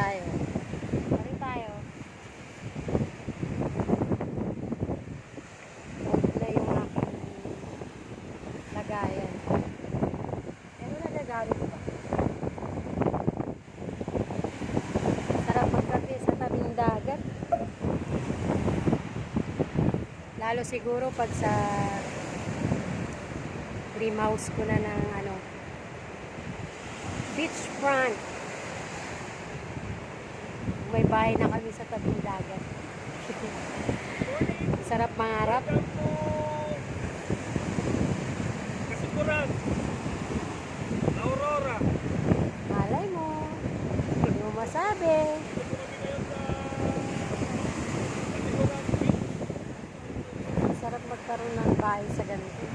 tayo. Balik tayo. Huwag na yung aking lagayan. Ano nagagamit ba? Sarap magkape sa tabing dagat. Lalo siguro pag sa dream house ko na ng ano, beachfront. May bahay na kami sa tabing dagat. Sarap mangarap. Kasiguran. Aurora. Malay mo. Hindi mo masabi. Sarap magkaroon ng bahay sa ganito.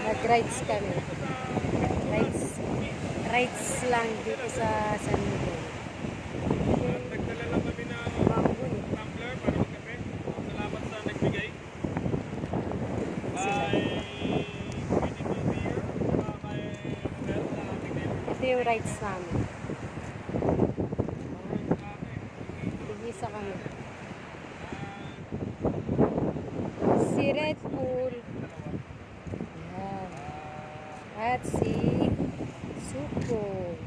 Nag-rides kami. Rides lang dito sa San Miguel. Nagdala lang kami ng tumbler para magkape. Salamat sa nagbigay. Kay Medical Beer. Kay Mel sa aming neighbor. Ito yung rides namin. Tigisa kami. Si Red Bull. Ayan. At si Suko.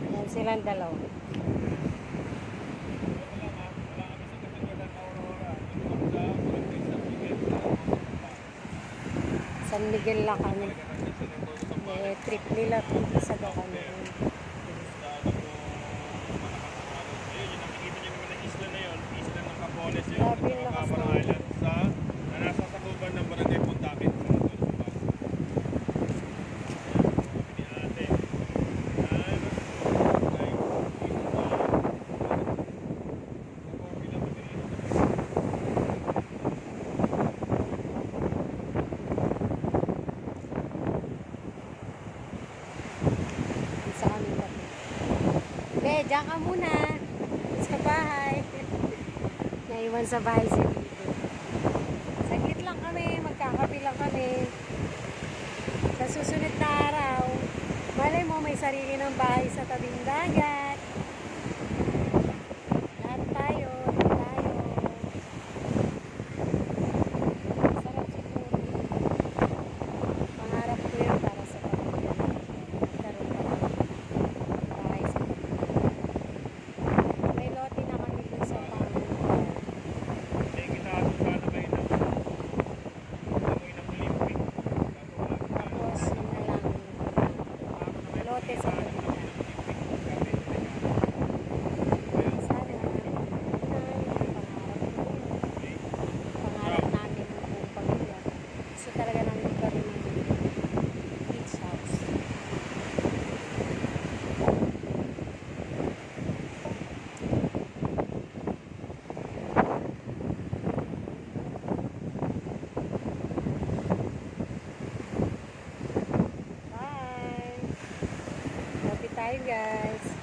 Ayan silang dalawa. San Miguel lang kami. Trip nila kung isa daw kami. Grabe yung lakas ng Island sa nasa sakuban ng Barangay Puntakit sa Luzon. Ni ate. sa kami kami. Be, diyan ka muna. Sa bahay. Naiwan sa bahay si Bibo. Saglit lang kami. Magkakapi lang kami. Sa susunod na araw, malay mo may sarili ng bahay sa tabing dagat. Lahat tayo. Tayo. Sarap siguro. Pangarap ko yun para sa pamilya. Magkaroon ka ng bahay sa tabing dagat. May lote na kami dun sa pamilya. Tapos, yun na lang. Lote sa kanila. Sana, pangarap namin ng buong pamilya. Gusto talaga namin magkaroon ng beach house. Bye! Happy tayo guys!